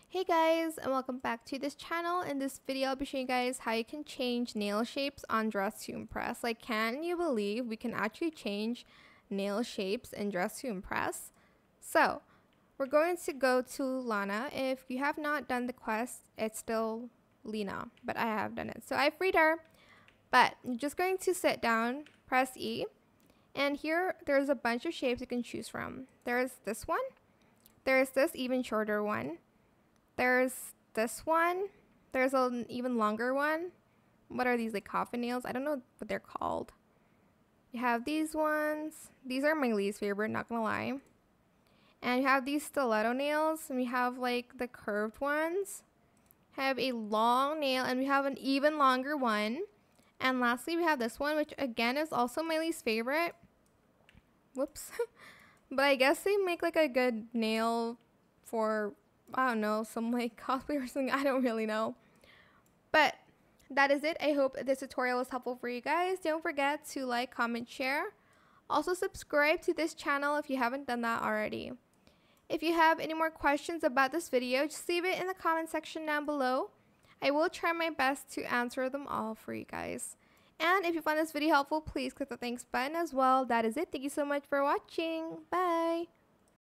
Hey guys, and welcome back to this channel. In this video, I'll be showing you guys how you can change nail shapes on Dress to Impress. Like, can you believe we can actually change nail shapes in Dress to Impress? So, we're going to go to Lana. If you have not done the quest, it's still Lena, but I have done it. So, I freed her, but you're just going to sit down, press E, and here there's a bunch of shapes you can choose from. There's this one, there's this even shorter one. There's this one. There's an even longer one. What are these, like coffin nails? I don't know what they're called. You have these ones. These are my least favorite, not gonna lie. And you have these stiletto nails. And we have like the curved ones. Have a long nail and we have an even longer one. And lastly, we have this one, which again is also my least favorite. Whoops. But I guess they make like a good nail for, I don't know, some like cosplay or something. I don't really know. But that is it. I hope this tutorial was helpful for you guys. Don't forget to like, comment, share. Also subscribe to this channel if you haven't done that already. If you have any more questions about this video, just leave it in the comment section down below. I will try my best to answer them all for you guys. And if you found this video helpful, please click the thanks button as well. That is it. Thank you so much for watching. Bye.